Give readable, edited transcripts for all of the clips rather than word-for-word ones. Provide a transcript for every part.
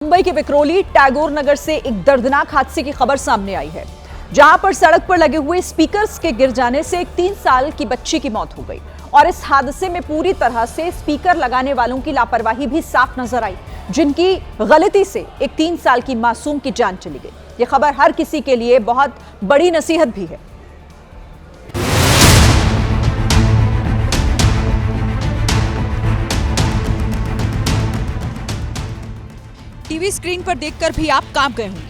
मुंबई के विक्रोली टैगोर नगर से एक दर्दनाक हादसे की खबर सामने आई है, जहां पर सड़क पर लगे हुए स्पीकर्स के गिर जाने से एक 3 साल की बच्ची की मौत हो गई और इस हादसे में पूरी तरह से स्पीकर लगाने वालों की लापरवाही भी साफ नजर आई, जिनकी गलती से एक 3 साल की मासूम की जान चली गई। यह खबर हर किसी के लिए बहुत बड़ी नसीहत भी है। टीवी स्क्रीन पर देखकर भी आप कांप गए होंगे।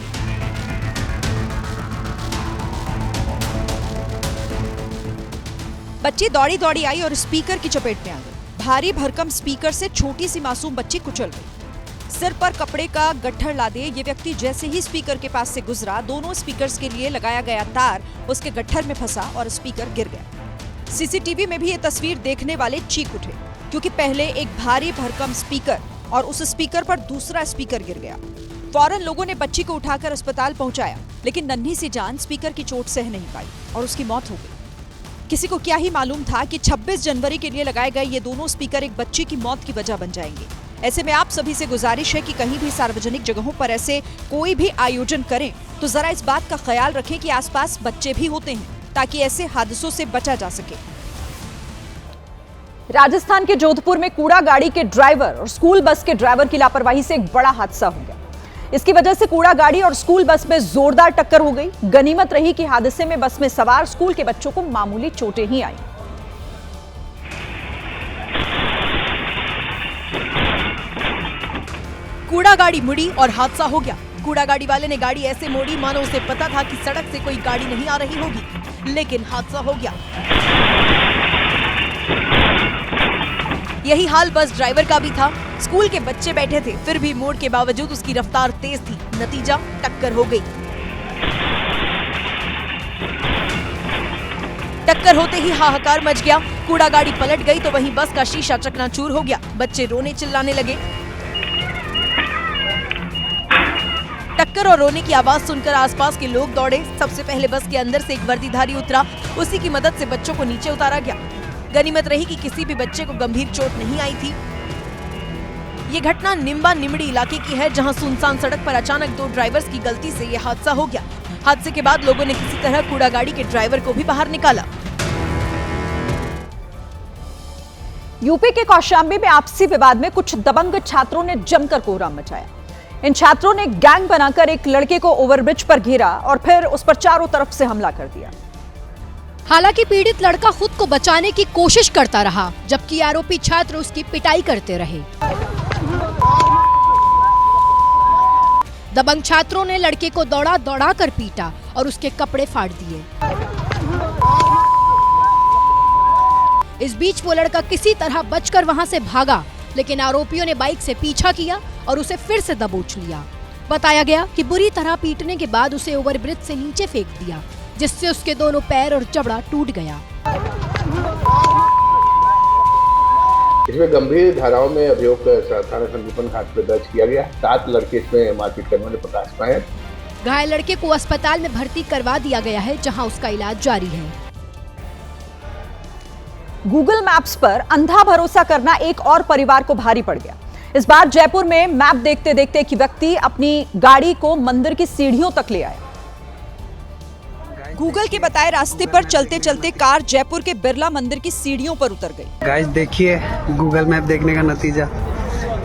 बच्ची दौड़ी दौड़ी आई और स्पीकर की चपेट में आ गई। भारी भरकम स्पीकर से छोटी सी मासूम बच्ची कुचल गई। सिर पर कपड़े का गट्ठर लादे ये व्यक्ति जैसे ही स्पीकर के पास से गुजरा, दोनों स्पीकर्स के लिए लगाया गया तार उसके गट्ठर में फंसा और स्पीकर गिर गया। सीसीटीवी में भी ये तस्वीर देखने वाले चीख उठे, क्योंकि पहले एक भारी भरकम स्पीकर और उस स्पीकर पर दूसरा स्पीकर गिर गया। फौरन लोगों ने बच्ची को उठाकर अस्पताल पहुंचाया, लेकिन नन्ही सी जान स्पीकर की चोट सह नहीं पाई और उसकी मौत हो गई। किसी को क्या ही मालूम था कि 26 जनवरी के लिए लगाए गए ये दोनों स्पीकर एक बच्ची की मौत की वजह बन जाएंगे। ऐसे में आप सभी से गुजारिश है कि कहीं भी सार्वजनिक जगहों पर ऐसे कोई भी आयोजन करें तो जरा इस बात का ख्याल रखें कि आसपास बच्चे भी होते हैं, ताकि ऐसे हादसों से बचा जा सके। राजस्थान के जोधपुर में कूड़ा गाड़ी के ड्राइवर और स्कूल बस के ड्राइवर की लापरवाही से एक बड़ा हादसा हो गया। इसकी वजह से कूड़ा गाड़ी और स्कूल बस में जोरदार टक्कर हो गई। गनीमत रही कि हादसे में बस में सवार स्कूल के बच्चों को मामूली चोटें ही आई। कूड़ा गाड़ी मुड़ी और हादसा हो गया। कूड़ा गाड़ी वाले ने गाड़ी ऐसे मोड़ी मानो उसे पता था कि सड़क से कोई गाड़ी नहीं आ रही होगी, लेकिन हादसा हो गया। यही हाल बस ड्राइवर का भी था। स्कूल के बच्चे बैठे थे, फिर भी मोड़ के बावजूद उसकी रफ्तार तेज थी। नतीजा टक्कर हो गई। टक्कर होते ही हाहाकार मच गया। कूड़ा गाड़ी पलट गई तो वहीं बस का शीशा चकनाचूर हो गया। बच्चे रोने चिल्लाने लगे। टक्कर और रोने की आवाज सुनकर आसपास के लोग दौड़े। सबसे पहले बस के अंदर से एक वर्दीधारी उतरा। उसी की मदद से बच्चों को नीचे उतारा गया। गनीमत रही कि किसी भी बच्चे को गंभीर चोट नहीं आई थी। ये घटना निम्बा निमड़ी इलाके की है, जहां सुनसान सड़क पर अचानक 2 ड्राइवर्स की गलती से यह हादसा हो गया। हादसे के बाद लोगों ने किसी तरह कूड़ा गाड़ी के ड्राइवर को भी बाहर निकाला। यूपी के कौशाम्बी में आपसी विवाद में कुछ दबंग छात्रों ने जमकर कोहराम मचाया। इन छात्रों ने गैंग बनाकर एक लड़के को ओवरब्रिज पर घेरा और फिर उस पर चारों तरफ से हमला कर दिया। हालांकि पीड़ित लड़का खुद को बचाने की कोशिश करता रहा, जबकि आरोपी छात्र उसकी पिटाई करते रहे। दबंग छात्रों ने लड़के को दौड़ा दौड़ा कर पीटा और उसके कपड़े फाड़ दिए। इस बीच वो लड़का किसी तरह बचकर वहां से भागा, लेकिन आरोपियों ने बाइक से पीछा किया और उसे फिर से दबोच लिया। बताया गया कि बुरी तरह पीटने के बाद उसे ओवरब्रिज से नीचे फेंक दिया, जिससे उसके दोनों पैर और जबड़ा टूट गया। इसमें गंभीर धाराओं में अभियोग थाना संदीपन घाट पर दर्ज किया गया। 7 लड़के इसमें मारपीट करने वाले प्रकाश पाए हैं। घायल लड़के को अस्पताल में भर्ती करवा दिया गया है, जहां उसका इलाज जारी है। गूगल मैप्स पर अंधा भरोसा करना एक और परिवार को भारी पड़ गया। इस बार जयपुर में मैप देखते देखते एक व्यक्ति अपनी गाड़ी को मंदिर की सीढ़ियों तक ले आया। गूगल के बताए रास्ते पर चलते चलते कार जयपुर के बिरला मंदिर की सीढ़ियों पर उतर गई। गाइस देखिए गूगल मैप देखने का नतीजा।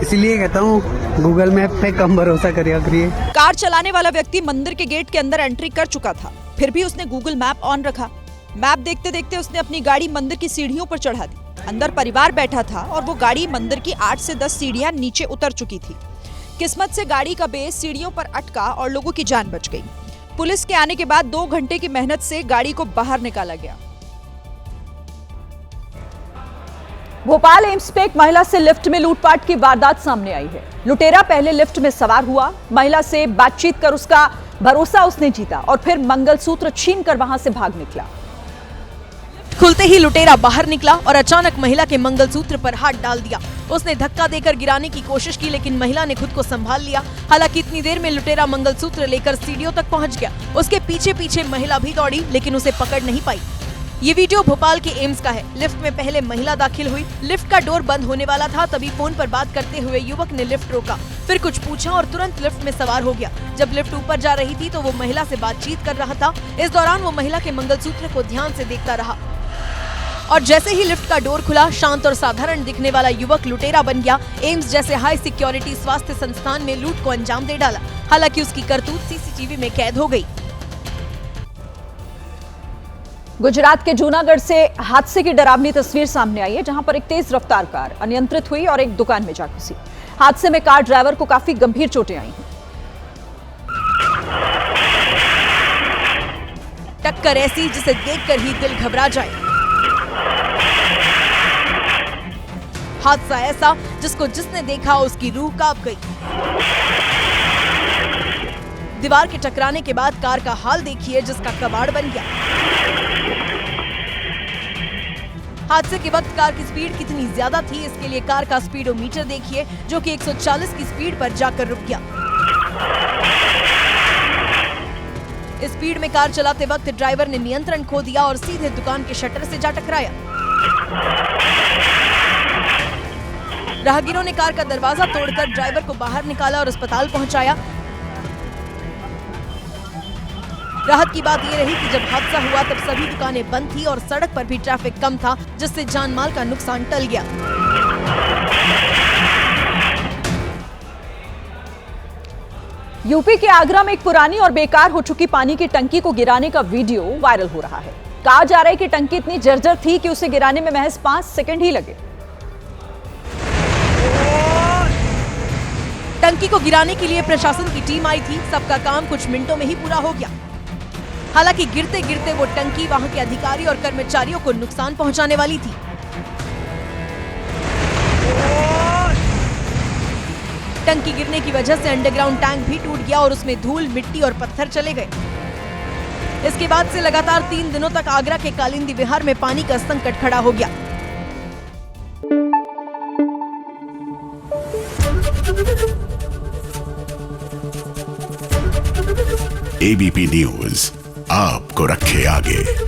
इसलिए कहता हूँ गूगल मैप पे कम भरोसा करिए। कार चलाने वाला व्यक्ति मंदिर के गेट के अंदर एंट्री कर चुका था, फिर भी उसने गूगल मैप ऑन रखा। मैप देखते देखते उसने अपनी गाड़ी मंदिर की सीढ़ियों पर चढ़ा दी। अंदर परिवार बैठा था और वो गाड़ी मंदिर की 8 से 10 सीढ़ियां नीचे उतर चुकी थी। किस्मत से गाड़ी का बेस सीढ़ियों पर अटका और लोगों की जान बच गई। पुलिस के आने के बाद 2 घंटे की मेहनत से गाड़ी को बाहर निकाला गया। भोपाल एम्स पे एक महिला से लिफ्ट में लूटपाट की वारदात सामने आई है। लुटेरा पहले लिफ्ट में सवार हुआ, महिला से बातचीत कर उसका भरोसा उसने जीता और फिर मंगलसूत्र छीनकर वहां से भाग निकला। खुलते ही लुटेरा बाहर निकला और अचानक महिला के मंगलसूत्र पर हाथ डाल दिया। उसने धक्का देकर गिराने की कोशिश की, लेकिन महिला ने खुद को संभाल लिया। हालांकि इतनी देर में लुटेरा मंगलसूत्र लेकर सीढ़ियों तक पहुंच गया। उसके पीछे पीछे महिला भी दौड़ी, लेकिन उसे पकड़ नहीं पाई। ये वीडियो भोपाल के एम्स का है। लिफ्ट में पहले महिला दाखिल हुई। लिफ्ट का डोर बंद होने वाला था, तभी फोन पर बात करते हुए युवक ने लिफ्ट रोका। फिर कुछ पूछा और तुरंत लिफ्ट में सवार हो गया। जब लिफ्ट ऊपर जा रही थी तो वो महिला से बातचीत कर रहा था। इस दौरान वो महिला के मंगलसूत्र को ध्यान से देखता रहा और जैसे ही लिफ्ट का डोर खुला, शांत और साधारण दिखने वाला युवक लुटेरा बन गया। एम्स जैसे हाई सिक्योरिटी स्वास्थ्य संस्थान में लूट को अंजाम दे डाला। हालांकि उसकी करतूत सीसीटीवी में कैद हो गई। गुजरात के जूनागढ़ से हादसे की डरावनी तस्वीर सामने आई है, जहां पर एक तेज रफ्तार कार अनियंत्रित हुई और एक दुकान में जा घुसी। हादसे में कार ड्राइवर को काफी गंभीर चोटें आई हैं। टक्कर ऐसी जिसे देखकर ही दिल घबरा जाए। हादसा ऐसा जिसको जिसने देखा उसकी रूह कांप गई। दीवार के टकराने के बाद कार का हाल देखिए, जिसका कबाड़ बन गया। हादसे के वक्त कार की स्पीड कितनी ज्यादा थी, इसके लिए कार का स्पीडोमीटर देखिए, जो कि 140 की स्पीड पर जाकर रुक गया। इस स्पीड में कार चलाते वक्त ड्राइवर ने नियंत्रण खो दिया और सीधे दुकान के शटर से जा टकराया। राहगीरों ने कार का दरवाजा तोड़कर ड्राइवर को बाहर निकाला और अस्पताल पहुंचाया। राहत की बात यह रही कि जब हादसा हुआ तब सभी दुकानें बंद थी और सड़क पर भी ट्रैफिक कम था, जिससे जान माल का नुकसान टल गया। यूपी के आगरा में एक पुरानी और बेकार हो चुकी पानी की टंकी को गिराने का वीडियो वायरल हो रहा है। कहा जा रहा है कि टंकी इतनी जर्जर थी कि उसे गिराने में महज 5 सेकंड ही लगे। टंकी को गिराने के लिए प्रशासन की टीम आई थी। सबका काम कुछ मिनटों में ही पूरा हो गया। हालांकि गिरते गिरते वो टंकी वहां के अधिकारी और कर्मचारियों को नुकसान पहुंचाने वाली थी। टंकी गिरने की वजह से अंडरग्राउंड टैंक भी टूट गया और उसमें धूल, मिट्टी और पत्थर चले गए। इसके बाद से लगातार 3 दिनों तक आगरा के कालिंदी विहार में पानी का संकट खड़ा हो गया। एबीपी न्यूज आपको रखे आगे।